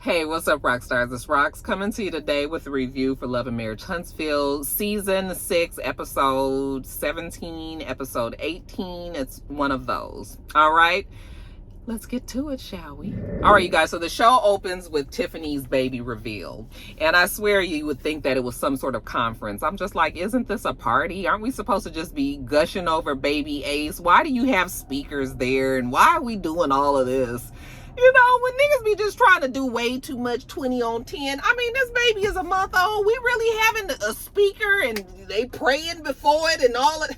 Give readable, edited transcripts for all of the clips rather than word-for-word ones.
Hey, what's up, rock stars? It's Rox coming to you today with a review for Love and Marriage Huntsville, Season 6, Episode 17, Episode 18. It's one of those. All right, let's get to it, shall we? All right, you guys, so the show opens with Tiffany's baby reveal. And I swear you would think that it was some sort of conference. I'm just like, isn't this a party? Aren't we supposed to just be gushing over baby Ace? Why do you have speakers there? And why are we doing all of this? You know, when niggas be just trying to do way too much 20 on 10. I mean, this baby is a month old. We really having a speaker and they praying before it and all of it.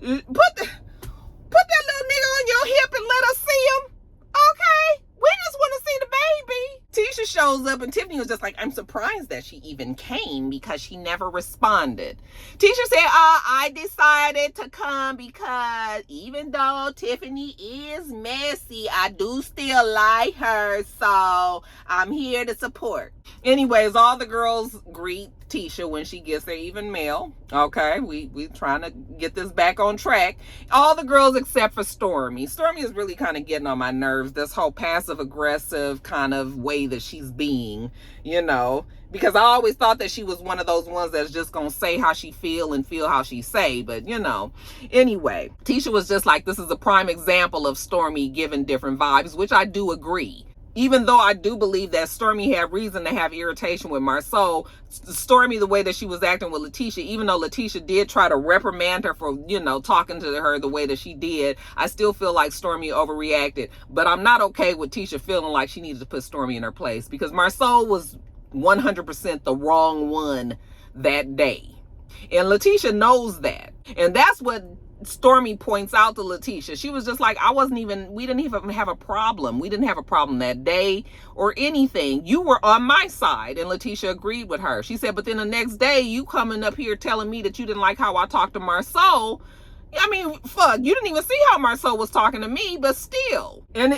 Put that little nigga on your hip and let us see him. Okay? We just want to see the baby. Tisha shows up and Tiffany was just like, I'm surprised that she even came because she never responded. Tisha said, I decided to come because even though Tiffany is messy, I do still like her. So I'm here to support. Anyways, all the girls greet Tisha when she gets there, even Mel. Okay, we trying to get this back on track. All the girls except for Stormy. Stormy is really kind of getting on my nerves. This whole passive aggressive kind of way that she's being, you know, because I always thought that she was one of those ones that's just gonna say how she feel and feel how she say, but you know. Anyway, Tisha was just like, this is a prime example of Stormy giving different vibes, which I do agree. Even though I do believe that Stormy had reason to have irritation with Marceau, Stormy, the way that she was acting with Letitia, even though Letitia did try to reprimand her for, you know, talking to her the way that she did, I still feel like Stormy overreacted. But I'm not okay with Tisha feeling like she needed to put Stormy in her place because Marceau was 100% the wrong one that day. And Letitia knows that. And that's what Stormy points out to Letitia. She was just like, we didn't even have a problem. We didn't have a problem that day or anything. You were on my side. And Letitia agreed with her. She said, but then the next day you coming up here telling me that you didn't like how I talked to Marceau. I mean, fuck, you didn't even see how Marceau was talking to me, but still. And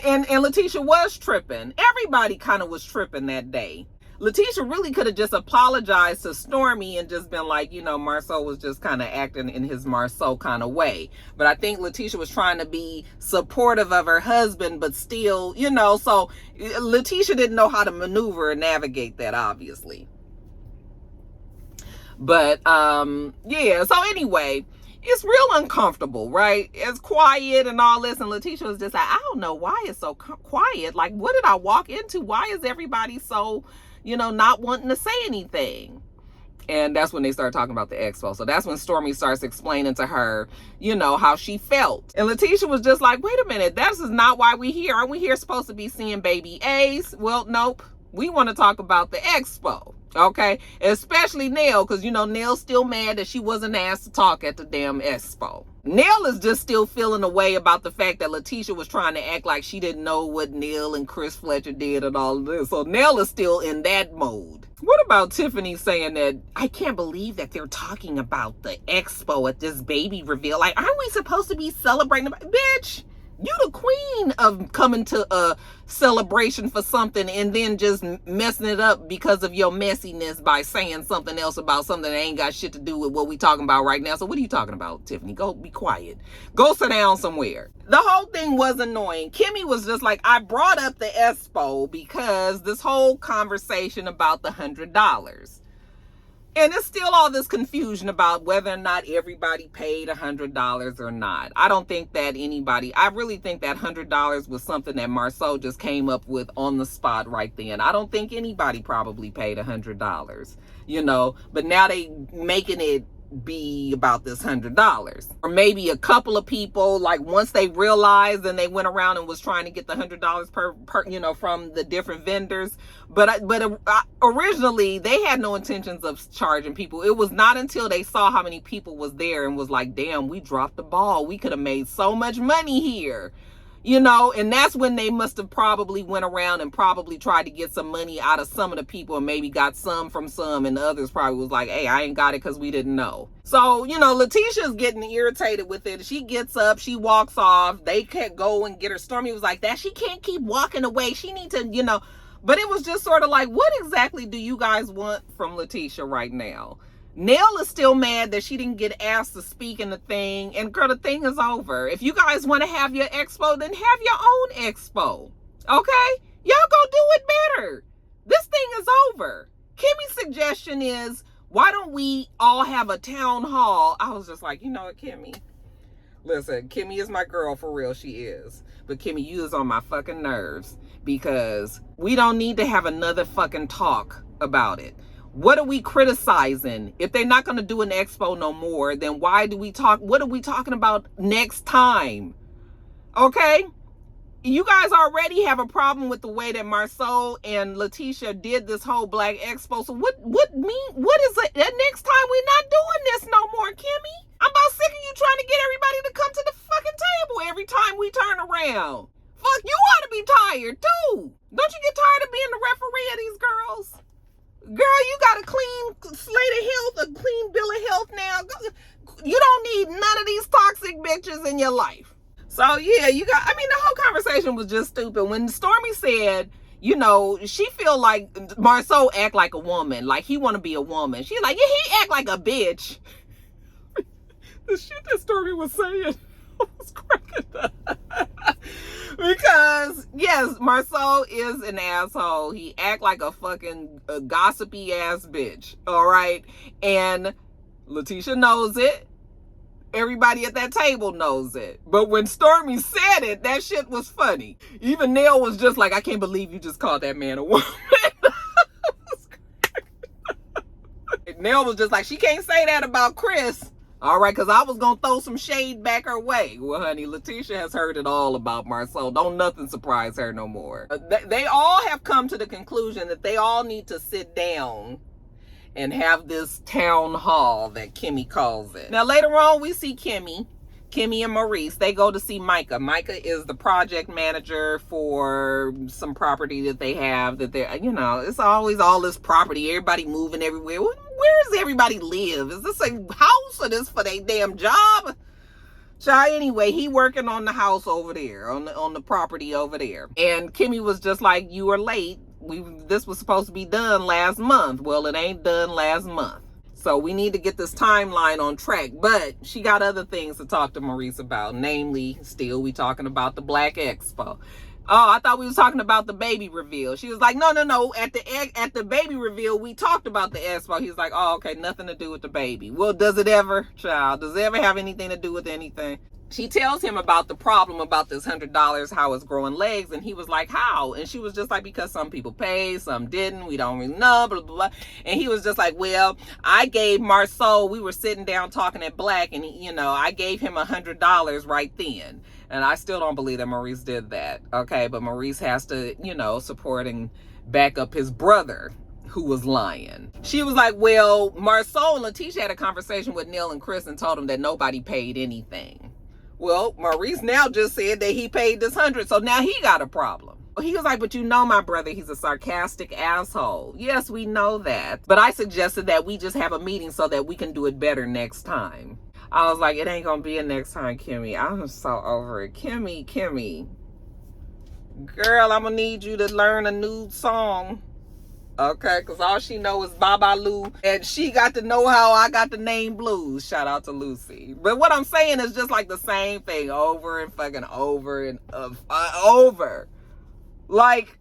Letitia was tripping. Everybody kind of was tripping that day. Letitia really could have just apologized to Stormy and just been like, you know, Marceau was just kind of acting in his Marceau kind of way. But I think Letitia was trying to be supportive of her husband, but still, you know, so Letitia didn't know how to maneuver and navigate that, obviously. But, yeah, so anyway, it's real uncomfortable, right? It's quiet and all this. And Letitia was just like, I don't know why it's so quiet. Like, what did I walk into? Why is everybody so, you know, not wanting to say anything? And that's when they start talking about the Expo. So that's when Stormy starts explaining to her, you know, how she felt. And Letitia was just like, wait a minute, this is not why we here. Aren't we here supposed to be seeing baby Ace? Well, nope. We want to talk about the Expo. Okay, especially Nell, because, you know, Nell's still mad that she wasn't asked to talk at the damn Expo. Nell is just still feeling a way about the fact that Letitia was trying to act like she didn't know what Neil and Chris Fletcher did and all of this. So Nell is still in that mode. What about Tiffany saying that, I can't believe that they're talking about the Expo at this baby reveal. Like, aren't we supposed to be celebrating? Bitch, you the queen of coming to a celebration for something and then just messing it up because of your messiness by saying something else about something that ain't got shit to do with what we talking about right now. So what are you talking about, Tiffany? Go be quiet. Go sit down somewhere. The whole thing was annoying. Kimmy was just like, I brought up the Expo because this whole conversation about the $100. And it's still all this confusion about whether or not everybody paid $100 or not. I don't think that I really think that $100 was something that Marceau just came up with on the spot right then. I don't think anybody probably paid $100, you know, but now they making it be about this $100. Or maybe a couple of people, like once they realized, and they went around and was trying to get the $100 per you know, from the different vendors. But originally they had no intentions of charging people. It was not until they saw how many people was there and was like, damn, we dropped the ball. We could have made so much money here. You know, and that's when they must have probably went around and probably tried to get some money out of some of the people and maybe got some from some, and the others probably was like, hey, I ain't got it because we didn't know. So, you know, Letitia's getting irritated with it. She gets up, she walks off. They can't go and get her. Stormy was like, that she can't keep walking away. She needs to, you know, but it was just sort of like, what exactly do you guys want from Letitia right now? Nell is still mad that she didn't get asked to speak in the thing. And girl, the thing is over. If you guys want to have your expo, then have your own expo. Okay? Y'all go do it, over. Kimmy's suggestion is, why don't we all have a town hall? I was just like, you know what, Kimmy? Listen, Kimmy is my girl for real. She is. But Kimmy, you is on my fucking nerves because we don't need to have another fucking talk about it. What are we criticizing? If they're not going to do an expo no more, then why do we talk? What are we talking about next time? Okay? You guys already have a problem with the way that Marceau and Letitia did this whole Black Expo. So what is it? That next time we're not doing this no more, Kimmy. I'm about sick of you trying to get everybody to come to the fucking table every time we turn around. Fuck, you ought to be tired too. Don't you get tired of being the referee of these girls? Girl, you got a clean slate of health, a clean bill of health now. You don't need none of these toxic bitches in your life. So yeah, the whole conversation was just stupid. When Stormy said, you know, she feel like Marceau act like a woman, like he want to be a woman. She's like, yeah, he act like a bitch. The shit that Stormy was saying, I was cracking up. Because yes, Marceau is an asshole. He act like a fucking gossipy ass bitch. All right, and Letitia knows it. Everybody at that table knows it. But when Stormy said it, that shit was funny. Even Nell was just like, I can't believe you just called that man a woman. Nell was just like, she can't say that about Chris. All right, because I was going to throw some shade back her way. Well, honey, Letitia has heard it all about Marceau. Don't nothing surprise her no more. They all have come to the conclusion that they all need to sit down and have this town hall that Kimmy calls it. Now, later on, we see Kimmy and Maurice. They go to see Micah. Micah is the project manager for some property that they have that they're, you know, it's always all this property, everybody moving everywhere. Where does everybody live? Is this a house or this for their damn job? Child, anyway, he working on the house over there, on the property over there. And Kimmy was just like, you are late. This was supposed to be done last month. Well, it ain't done last month. So we need to get this timeline on track. But she got other things to talk to Maurice about. Namely, still we talking about the Black Expo. Oh, I thought we was talking about the baby reveal. She was like, no. At the baby reveal, we talked about the expo. He's like, oh, okay, nothing to do with the baby. Well, does it ever, child? Does it ever have anything to do with anything? She tells him about the problem about this $100, how it's growing legs. And he was like, how? And she was just like, because some people paid, some didn't. We don't really know, blah, blah, blah. And he was just like, well, I gave Marceau, we were sitting down talking at Black, and, I gave him $100 right then. And I still don't believe that Maurice did that. Okay, but Maurice has to, support and back up his brother who was lying. She was like, well, Marceau and Letitia had a conversation with Neil and Chris and told them that nobody paid anything. Well, Maurice now just said that he paid this $100, so now he got a problem. He was like, but my brother, he's a sarcastic asshole. Yes, we know that. But I suggested that we just have a meeting so that we can do it better next time. I was like, it ain't gonna be a next time, Kimmy. I'm so over it. Kimmy. Girl, I'm gonna need you to learn a new song. Okay, because all she knows is Baba Lou. And she got to know how I got the name Blues. Shout out to Lucy. But what I'm saying is just like the same thing over and fucking over and over. Like,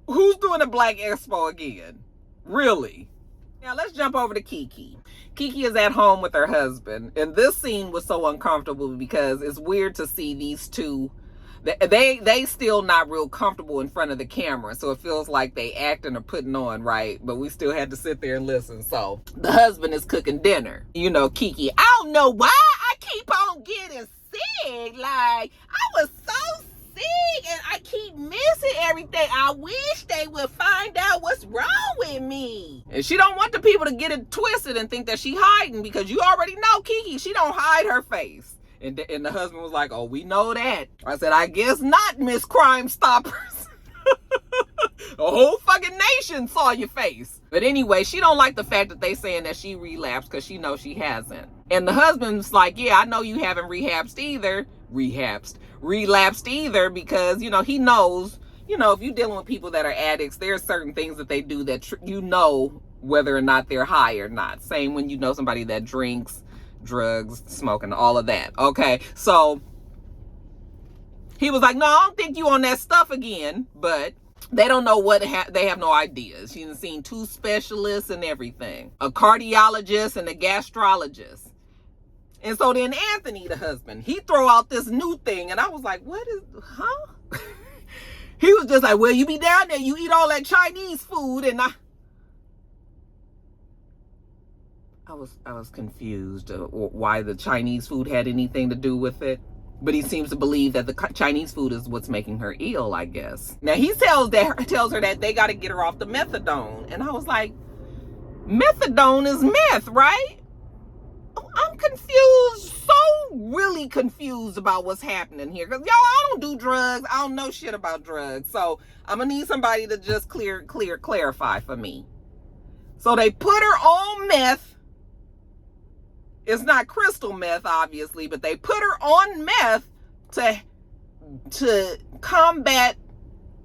who's doing a Black Expo again? Really? Now let's jump over to Kiki. Kiki is at home with her husband. And this scene was so uncomfortable because it's weird to see these two. They still not real comfortable in front of the camera, so it feels like they acting or putting on, right? But we still had to sit there and listen. So the husband is cooking dinner. Kiki, I don't know why I keep on getting sick. Like, I was so sick and I keep missing everything. I wish they would find out what's wrong with me. And she don't want the people to get it twisted and think that she hiding, because you already know Kiki, she don't hide her face. And the husband was like, oh, we know that. I said, I guess not, Miss Crime Stoppers. The whole fucking nation saw your face. But anyway, she don't like the fact that they saying that she relapsed, because she knows she hasn't. And the husband's like, yeah, I know you haven't relapsed either, because, he knows, if you're dealing with people that are addicts, there are certain things that they do that whether or not they're high or not. Same when you know somebody that drinks, drugs, smoking, all of that. Okay, so he was like, no, I don't think you on that stuff again, but They don't know what, they have no ideas. She's seen 2 specialists and everything, a cardiologist and a gastrologist. And so then Anthony, the husband, he throw out this new thing. And I was like, what is, huh? He was just like, well, you be down there, you eat all that Chinese food. And I was confused why the Chinese food had anything to do with it. But he seems to believe that the Chinese food is what's making her ill, I guess. Now, he tells her that they got to get her off the methadone. And I was like, methadone is meth, right? I'm confused, so really confused about what's happening here. Because, y'all, I don't do drugs. I don't know shit about drugs. So I'm going to need somebody to just clarify for me. So they put her on meth. It's not crystal meth, obviously, but they put her on meth to combat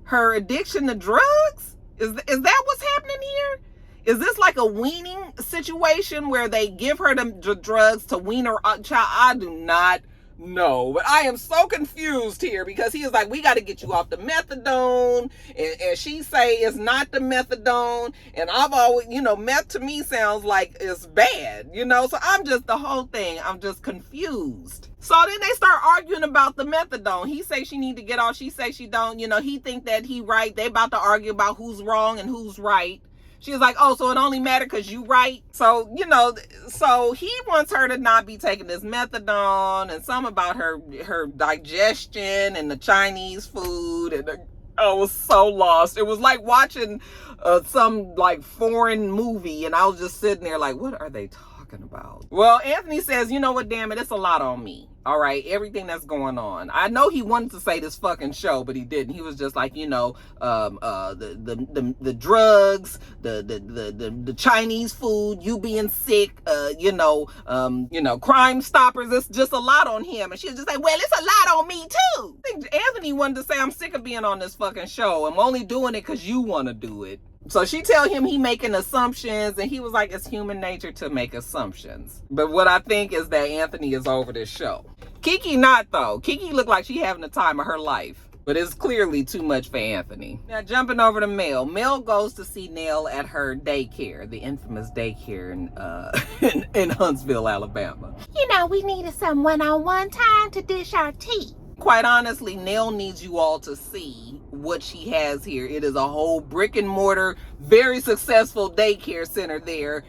her addiction to drugs? Is that what's happening here? Is this like a weaning situation where they give her the drugs to wean her child? I do not know. But I am so confused here because he is like, we got to get you off the methadone. And she say it's not the methadone. And I've always, meth to me sounds like it's bad, So I'm just, the whole thing, I'm just confused. So then they start arguing about the methadone. He say she need to get off. She say she don't. He think that he right. They about to argue about who's wrong and who's right. She's like, oh, so it only matter because you right. So, so he wants her to not be taking this methadone and some about her digestion and the Chinese food. And I was so lost. It was like watching some like foreign movie. And I was just sitting there like, what are they talking about? Well, Anthony says, you know what, damn it, it's a lot on me. All right, everything that's going on. I know he wanted to say this fucking show, but he didn't. He was just like, the drugs, the Chinese food, you being sick, Crime Stoppers. It's just a lot on him. And she was just like, well, it's a lot on me too. I think Anthony wanted to say, I'm sick of being on this fucking show. I'm only doing it because you want to do it. So she tell him he making assumptions, and he was like, it's human nature to make assumptions. But what I think is that Anthony is over this show. Kiki not, though. Kiki looked like she having the time of her life. But it's clearly too much for Anthony. Now, jumping over to Mel. Mel goes to see Nell at her daycare, the infamous daycare in Huntsville, Alabama. We needed some one-on-one time to dish our tea. Quite honestly, Nell needs you all to see what she has here. It is a whole brick and mortar, very successful daycare center there.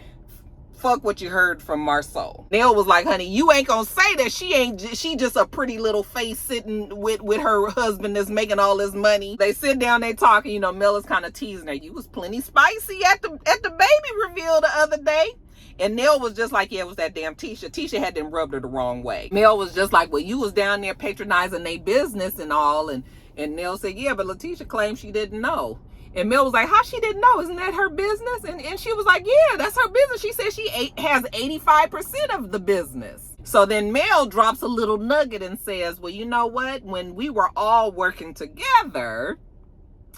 Fuck what you heard from Marceau. Nell was like, honey, you ain't gonna say that she just a pretty little face sitting with her husband that's making all this money. They sit down, they talk, and Mel is kind of teasing her. You was plenty spicy at the baby reveal the other day. And Nell was just like, yeah, it was that damn Tisha. Tisha had them rubbed her the wrong way. Mel was just like, well, you was down there patronizing their business and all. And Nell said, yeah, but Letitia claimed she didn't know. And Mel was like, how she didn't know? Isn't that her business? And she was like, yeah, that's her business. She said she has 85% of the business. So then Mel drops a little nugget and says, well, you know what? When we were all working together,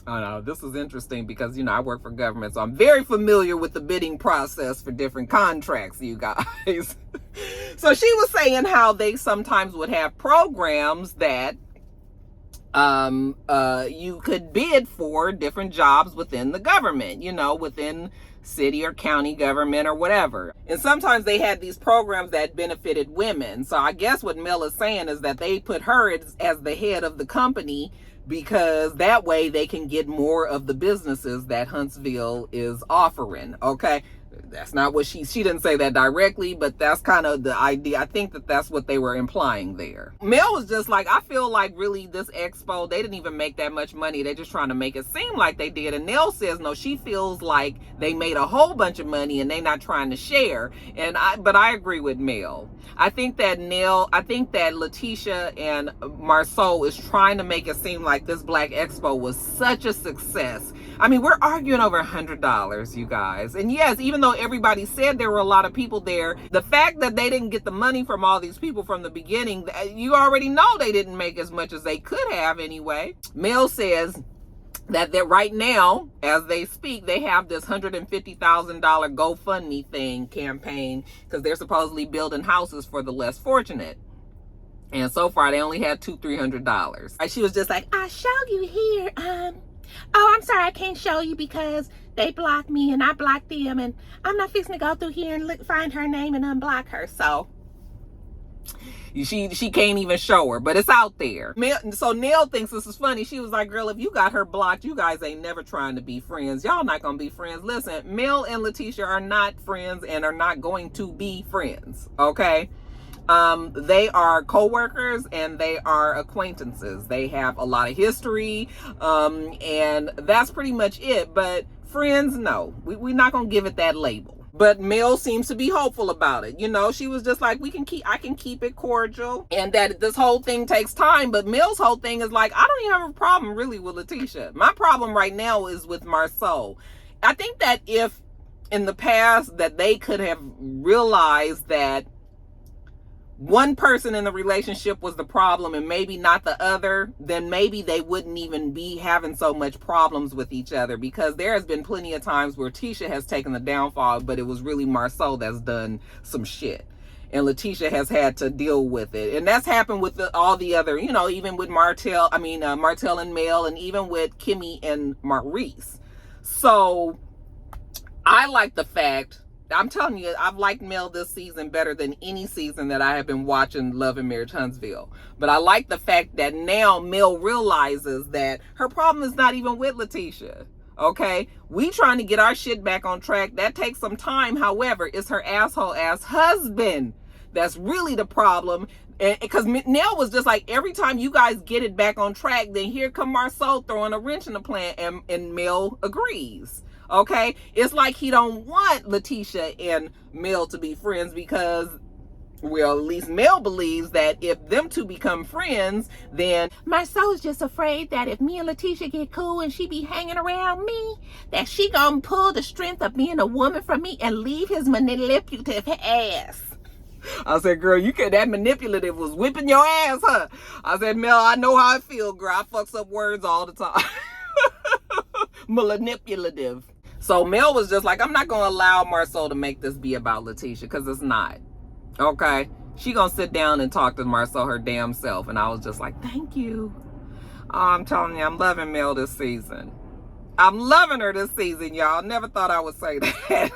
I know this is interesting because, I work for government, so I'm very familiar with the bidding process for different contracts, you guys. So she was saying how they sometimes would have programs that you could bid for different jobs within the government, within city or county government or whatever. And sometimes they had these programs that benefited women. So I guess what Mel is saying is that they put her as the head of the company because that way they can get more of the businesses that Huntsville is offering. Okay. That's not what she didn't say that directly, but that's kind of the idea. I think that's what they were implying there. Mel was just like, I feel like really this expo, they didn't even make that much money. They're just trying to make it seem like they did. And Nell says, no, she feels like they made a whole bunch of money and they're not trying to share. But I agree with Mel. I think that Letitia and Marceau is trying to make it seem like this Black Expo was such a success. I mean, we're arguing over $100, you guys. And yes, even though everybody said there were a lot of people there, the fact that they didn't get the money from all these people from the beginning, you already know they didn't make as much as they could have anyway. Mel says that right now, as they speak, they have this $150,000 GoFundMe campaign because they're supposedly building houses for the less fortunate. And so far, they only had $200-300. She was just like, I'll show you here. Oh, I'm sorry, I can't show you because they blocked me and I blocked them, and I'm not fixing to go through here and find her name and unblock her. So she can't even show her, but it's out there. So Nell thinks this is funny. She was like, girl, if you got her blocked, you guys ain't never trying to be friends. Y'all not gonna be friends. Listen, Mel and Letitia are not friends and are not going to be friends, okay? They are co-workers and they are acquaintances. They have a lot of history, and that's pretty much it. But friends, no, we're not gonna give it that label. But Mel seems to be hopeful about it. You know, she was just like, I can keep it cordial, and that this whole thing takes time. But Mel's whole thing is like, I don't even have a problem really with Letitia. My problem right now is with Marceau. I think that if in the past that they could have realized that one person in the relationship was the problem and maybe not the other, then maybe they wouldn't even be having so much problems with each other, because there has been plenty of times where Tisha has taken the downfall, but it was really Marceau that's done some shit. And Letitia has had to deal with it. And that's happened with all the other, you know, even with Martell and Mel, and even with Kimmy and Maurice. So I like the fact, I'm telling you, I've liked Mel this season better than any season that I have been watching Love and Marriage Huntsville. But I like the fact that now Mel realizes that her problem is not even with Letitia. Okay? We trying to get our shit back on track. That takes some time. However, it's her asshole ass husband that's really the problem. Because Nell was just like, every time you guys get it back on track, then here come Marceau throwing a wrench in the plan, and Mel agrees. Okay, it's like he don't want Letitia and Mel to be friends because, well, at least Mel believes that if them two become friends, then Marceau's just afraid that if me and Letitia get cool and she be hanging around me, that she gonna pull the strength of being a woman from me and leave his manipulative ass. I said, girl, that manipulative was whipping your ass, huh? I said, Mel, I know how I feel, girl. I fucks up words all the time. Manipulative. So Mel was just like, I'm not going to allow Marceau to make this be about Letitia, because it's not. Okay? She going to sit down and talk to Marceau her damn self. And I was just like, thank you. Oh, I'm telling you, I'm loving Mel this season. I'm loving her this season, y'all. Never thought I would say that.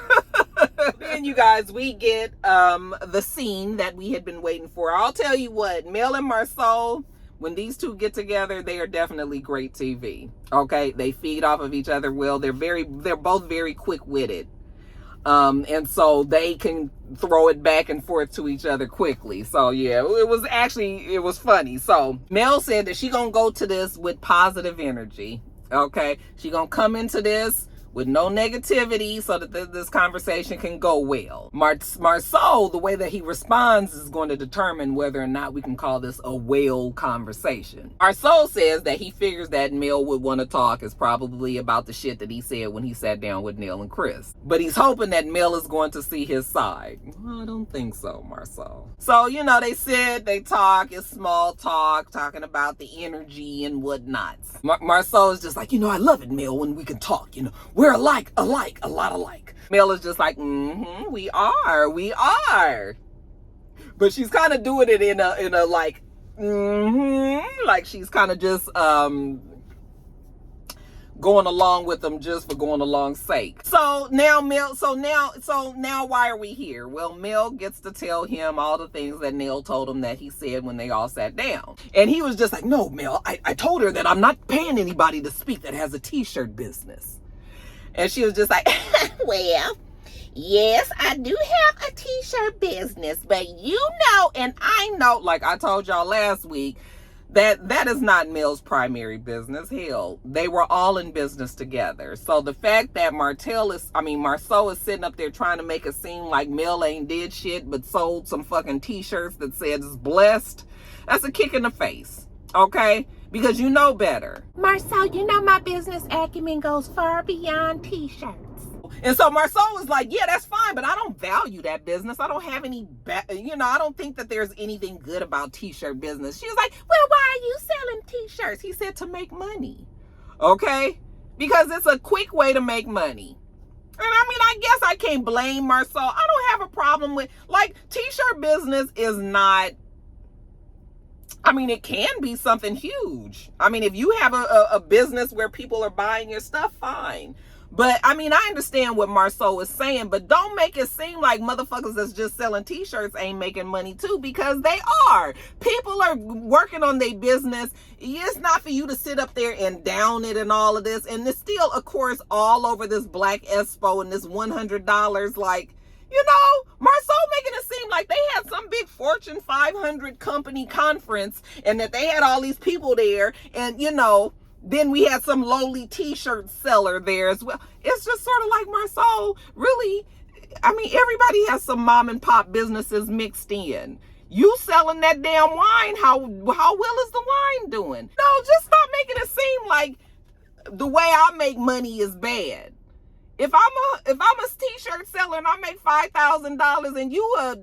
And you guys, we get the scene that we had been waiting for. I'll tell you what, Mel and Marceau, when these two get together, they are definitely great TV. Okay, they feed off of each other well. They're both very quick-witted, and so they can throw it back and forth to each other quickly. So yeah, it was funny. So Mel said that she gonna go to this with positive energy. Okay, she gonna come into this with no negativity so that this conversation can go well. Marceau, the way that he responds is going to determine whether or not we can call this a well conversation. Marceau says that he figures that Mel would want to talk is probably about the shit that he said when he sat down with Nell and Chris. But he's hoping that Mel is going to see his side. Well, I don't think so, Marceau. So, you know, they sit, they talk, it's small talk, talking about the energy and whatnot. Marceau is just like, you know, I love it, Mel, when we can talk, you know. We're alike, a lot alike. Mel is just like, we are. But she's kind of doing it in a like, like she's kind of just going along with them just for going along's sake. So now why are we here? Well, Mel gets to tell him all the things that Nell told him that he said when they all sat down. And he was just like, no, Mel, I told her that I'm not paying anybody to speak that has a t-shirt business. And she was just like, Well, yes, I do have a t-shirt business, but you know, and I know, like I told y'all last week, that is not Mel's primary business. Hell, they were all in business together. So the fact that Marceau is sitting up there trying to make it seem like Mel ain't did shit but sold some fucking t-shirts that says blessed, that's a kick in the face. Okay? Because you know better. Marceau, you know my business acumen goes far beyond t-shirts. And so Marceau was like, yeah, that's fine, but I don't value that business. I don't have any, I don't think that there's anything good about t-shirt business. She was like, well, why are you selling t-shirts? He said, to make money. Okay? Because it's a quick way to make money. And I mean, I guess I can't blame Marceau. I don't have a problem with, like, t-shirt business is not I mean, it can be something huge. I mean, if you have a business where people are buying your stuff, fine. But I mean, I understand what Marceau is saying, but don't make it seem like motherfuckers that's just selling t-shirts ain't making money too, because they are. People are working on their business. It's not for you to sit up there and down it and all of this. And it's still, of course, all over this Black Expo and this $100. Like, you know, Marceau making it seem like they had some big Fortune 500 company conference and that they had all these people there. And, you know, then we had some lowly t-shirt seller there as well. It's just sort of like Marceau, really, I mean, everybody has some mom and pop businesses mixed in. You selling that damn wine, how well is the wine doing? No, just stop making it seem like the way I make money is bad. If I'm a t-shirt seller and I make $5,000 and you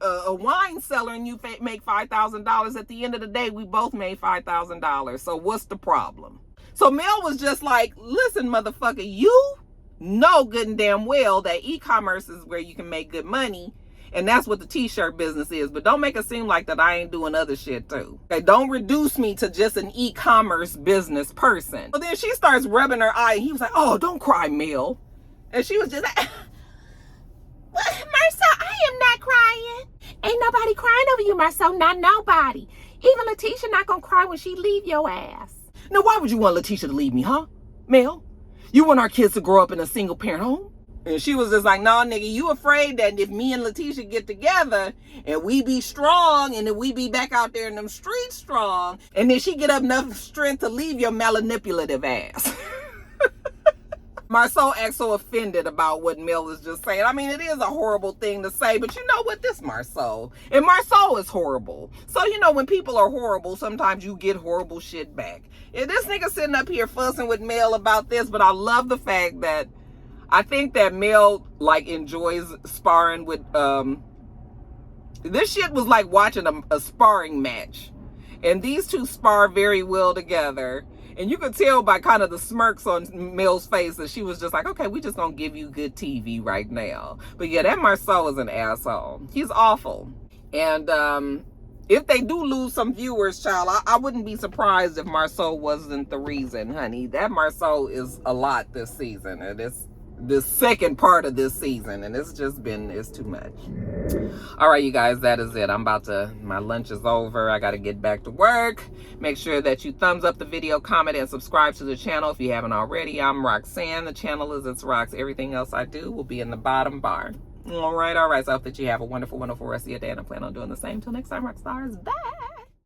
a wine seller and you make $5,000, at the end of the day, we both made $5,000. So what's the problem? So Mel was just like, listen, motherfucker, you know good and damn well that e-commerce is where you can make good money. And that's what the t-shirt business is. But don't make it seem like that I ain't doing other shit too. Okay, don't reduce me to just an e-commerce business person. So then she starts rubbing her eye and he was like, oh, don't cry, Mel. And she was just like, Marceau, I am not crying. Ain't nobody crying over you, Marceau. Not nobody. Even Letitia not gonna cry when she leave your ass. Now, why would you want Letitia to leave me, huh? Mel, you want our kids to grow up in a single parent home? And she was just like, no, nigga, you afraid that if me and Letitia get together and we be strong and then we be back out there in them streets strong, and then she get up enough strength to leave your manipulative ass. Marceau acts so offended about what Mel is just saying. I mean, it is a horrible thing to say, but you know what? This Marceau. And Marceau is horrible. So, you know, when people are horrible, sometimes you get horrible shit back. And this nigga sitting up here fussing with Mel about this, but I love the fact that I think that Mel, like, enjoys sparring with, this shit was like watching a sparring match. And these two spar very well together. And you could tell by kind of the smirks on Mel's face that she was just like, okay, we just gonna give you good TV right now. But yeah, that Marceau is an asshole. He's awful. And if they do lose some viewers, child, I wouldn't be surprised if Marceau wasn't the reason, honey. That Marceau is a lot this season. And it's the second part of this season, and it's too much. All right, you guys, that is it. My lunch is over. I got to get back to work. Make sure that you thumbs up the video, comment, and subscribe to the channel if you haven't already. I'm Roxanne. The channel is itsrox. Everything else I do will be in the bottom bar. All right. So I hope that you have a wonderful, wonderful rest of your day, and I plan on doing the same. Till next time, rock stars. Bye.